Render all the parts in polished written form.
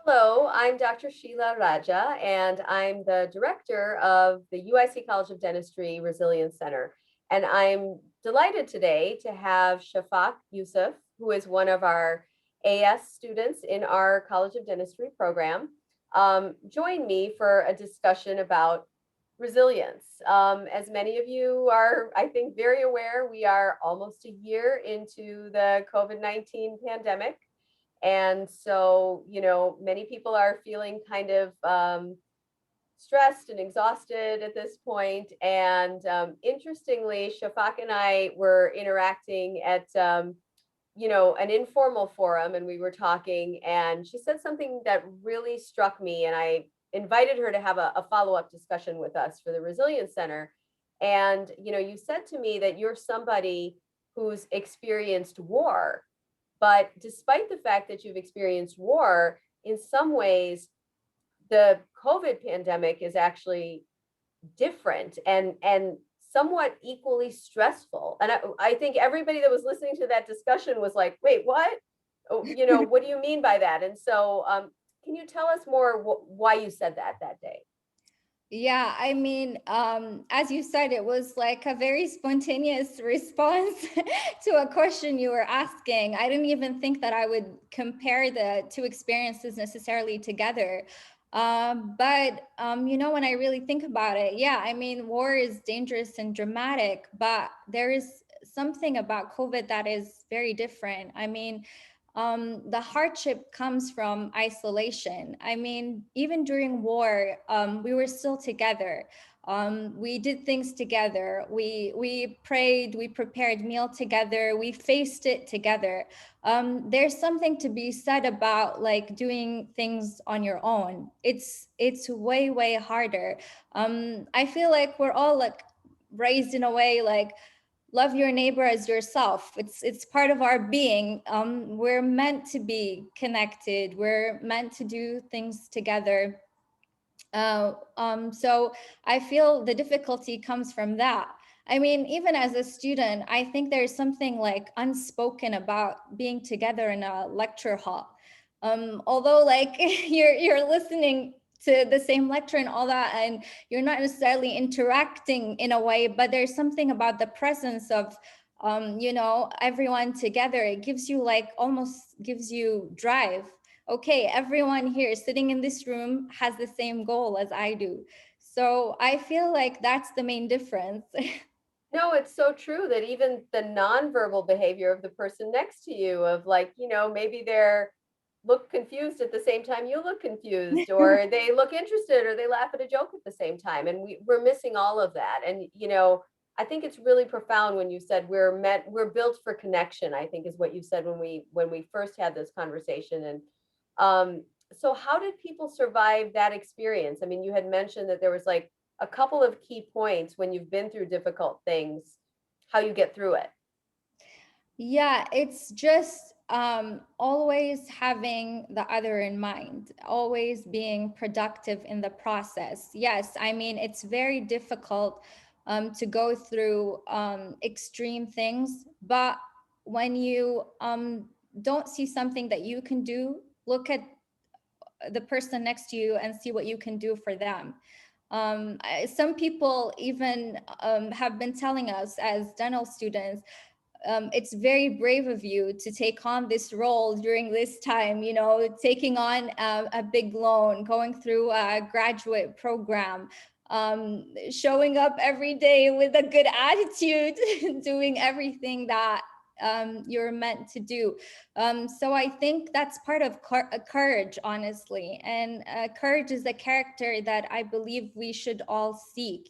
Hello, I'm Dr. Sheila Raja, and I'm the director of the UIC College of Dentistry Resilience Center. And I'm delighted today to have Shafak Yousif, who is one of our AS students in our College of Dentistry program, join me for a discussion about resilience. As many of you are, I think, very aware, we are almost a year into the COVID-19 pandemic. And so, many people are feeling kind of stressed and exhausted at this point. And interestingly, Shafak and I were interacting at, an informal forum, and we were talking, and she said something that really struck me. And I invited her to have a follow-up discussion with us for the Resilience Center. And, you said to me that you're somebody who's experienced war, but despite the fact that you've experienced war, in some ways, the COVID pandemic is actually different and somewhat equally stressful. And I think everybody that was listening to that discussion was like, wait, what? Oh, what do you mean by that? And so can you tell us more why you said that day? Yeah, as you said, it was like a very spontaneous response to a question you were asking. I didn't even think that I would compare the two experiences necessarily together. But when I really think about it, yeah, war is dangerous and dramatic, but there is something about COVID that is very different. The hardship comes from isolation. Even during war, we were still together. We did things together. We prayed. We prepared meal together. We faced it together. There's something to be said about like doing things on your own. It's way harder. I feel like we're all like raised in a way like love your neighbor as yourself. It's part of our being. We're meant to be connected. We're meant to do things together. So I feel the difficulty comes from that. Even as a student, I think there's something like unspoken about being together in a lecture hall. Although like you're listening to the same lecture and all that, and you're not necessarily interacting in a way, but there's something about the presence of everyone together. It gives you like almost gives you drive. Okay, everyone here sitting in this room has the same goal as I do. So I feel like that's the main difference. No, it's so true that even the nonverbal behavior of the person next to you, of like, maybe they're look confused at the same time you look confused, or they look interested, or they laugh at a joke at the same time. And we're missing all of that. And, I think it's really profound when you said we're built for connection, I think is what you said when we first had this conversation. And so how did people survive that experience? I mean, you had mentioned that there was like a couple of key points when you've been through difficult things, how you get through it. Yeah, it's just always having the other in mind, always being productive in the process. Yes, it's very difficult to go through extreme things, but when you don't see something that you can do, look at the person next to you and see what you can do for them. Some people even have been telling us as dental students, it's very brave of you to take on this role during this time, taking on a big loan, going through a graduate program, showing up every day with a good attitude, doing everything that you're meant to do. So I think that's part of courage, honestly. And courage is a character that I believe we should all seek.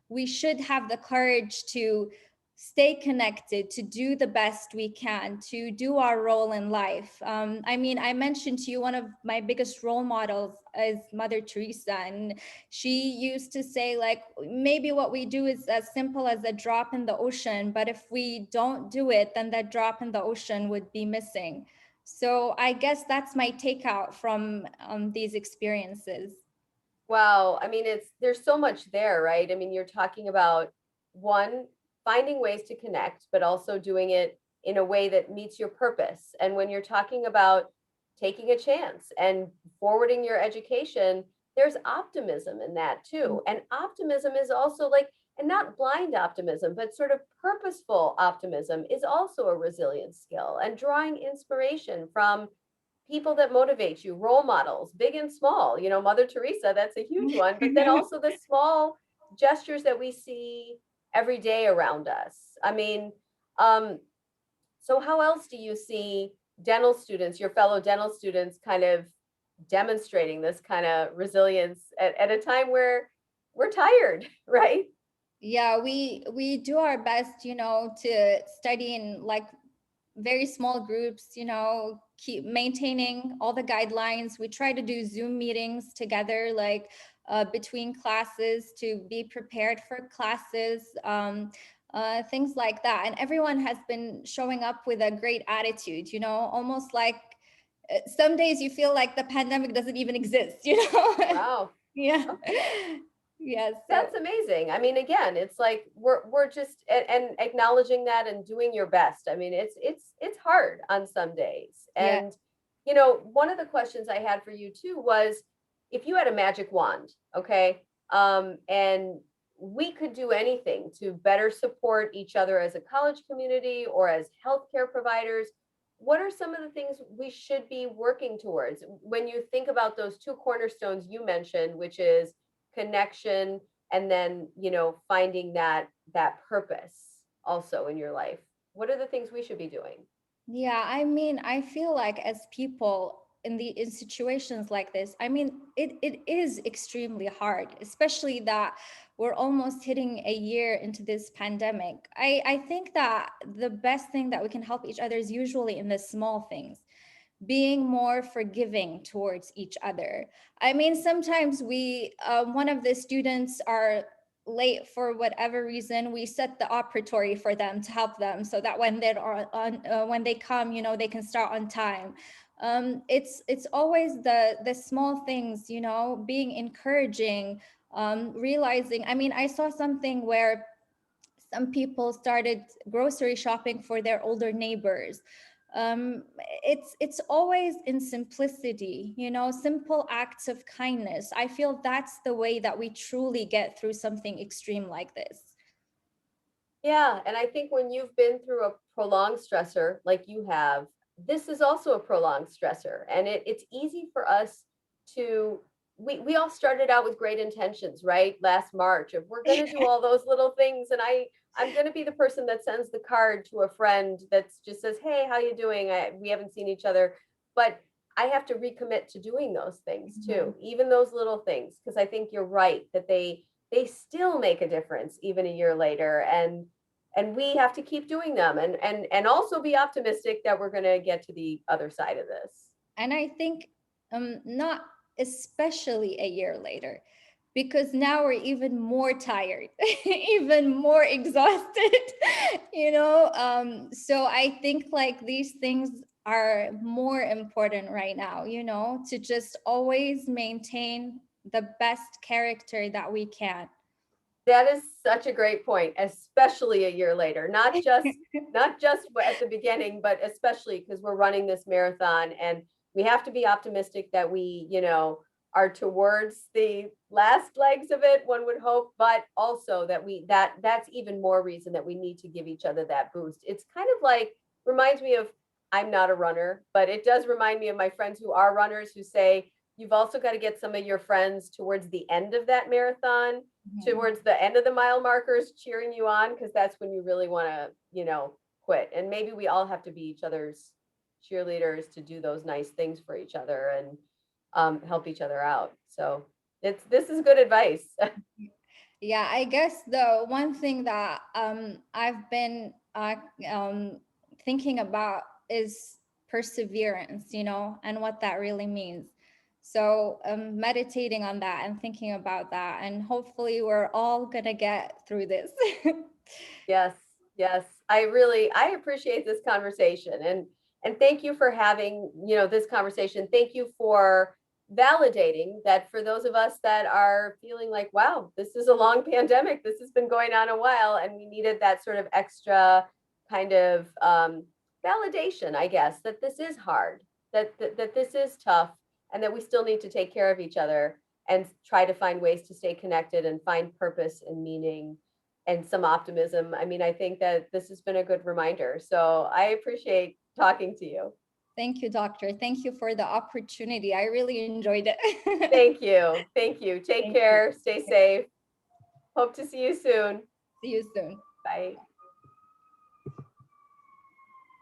We should have the courage to stay connected, to do the best we can, to do our role in life. I mentioned to you one of my biggest role models is Mother Teresa, and she used to say, like, maybe what we do is as simple as a drop in the ocean, but if we don't do it, then that drop in the ocean would be missing. So I guess that's my takeout from these experiences. Wow. I mean, there's so much there, right? I mean, you're talking about one, finding ways to connect, but also doing it in a way that meets your purpose. And when you're talking about taking a chance and forwarding your education, there's optimism in that too. And optimism is also like, and not blind optimism, but sort of purposeful optimism is also a resilience skill, and drawing inspiration from people that motivate you, role models, big and small. You know, Mother Teresa, that's a huge one, but then also the small gestures that we see every day around us. I mean, um, so how else do you see dental students, your fellow dental students, kind of demonstrating this kind of resilience at a time where we're tired, right? Yeah, we do our best, to study in like very small groups, keep maintaining all the guidelines. We try to do Zoom meetings together, like between classes, to be prepared for classes, things like that. And everyone has been showing up with a great attitude, almost like some days you feel like the pandemic doesn't even exist, Wow. Yeah. Okay. Yes. That's amazing. I mean, again, it's like we're just and acknowledging that and doing your best. I mean, it's hard on some days. Yeah. And one of the questions I had for you too was, if you had a magic wand, okay, and we could do anything to better support each other as a college community or as healthcare providers, what are some of the things we should be working towards when you think about those two cornerstones you mentioned, which is connection, and then finding that purpose also in your life? What are the things we should be doing? Yeah, I mean, I feel like as people in situations like this, I mean, it is extremely hard, especially that we're almost hitting a year into this pandemic. I think that the best thing that we can help each other is usually in the small things, being more forgiving towards each other. I mean, sometimes one of the students are late for whatever reason. We set the operatory for them to help them so that when when they come, they can start on time. It's always the small things, being encouraging, realizing. I mean, I saw something where some people started grocery shopping for their older neighbors. um, it's always in simplicity, simple acts of kindness. I feel that's the way that we truly get through something extreme like this. Yeah, and I think when you've been through a prolonged stressor like you have, this is also a prolonged stressor. And it's easy for us to, we all started out with great intentions, right? Last March, of we're gonna do all those little things. And I'm gonna be the person that sends the card to a friend that just says, hey, how you doing? We haven't seen each other. But I have to recommit to doing those things Mhm. too, even those little things, because I think you're right that they still make a difference even a year later. And we have to keep doing them, and also be optimistic that we're going to get to the other side of this. And I think not especially a year later, because now we're even more tired, even more exhausted, so I think like these things are more important right now, to just always maintain the best character that we can. That is such a great point, especially a year later. Not just at the beginning, but especially because we're running this marathon, and we have to be optimistic that we, are towards the last legs of it, one would hope, but also that that's even more reason that we need to give each other that boost. It's kind of like, reminds me of, I'm not a runner, but it does remind me of my friends who are runners, who say you've also got to get some of your friends towards the end of that marathon, Mhm. towards the end of the mile markers, cheering you on, because that's when you really want to, quit. And maybe we all have to be each other's cheerleaders to do those nice things for each other, and help each other out. So this is good advice. Yeah, I guess the one thing that I've been thinking about is perseverance, and what that really means. So meditating on that and thinking about that, and hopefully we're all gonna get through this. Yes, yes. I appreciate this conversation, and thank you for having, this conversation. Thank you for validating that for those of us that are feeling like, wow, this is a long pandemic. This has been going on a while, and we needed that sort of extra kind of validation, I guess, that this is hard. that this is tough and that we still need to take care of each other and try to find ways to stay connected and find purpose and meaning and some optimism. I mean, I think that this has been a good reminder. So I appreciate talking to you. Thank you, doctor. Thank you for the opportunity. I really enjoyed it. Thank you. Thank you. Take Thank you. care. Stay safe. Hope to see you soon. See you soon. Bye.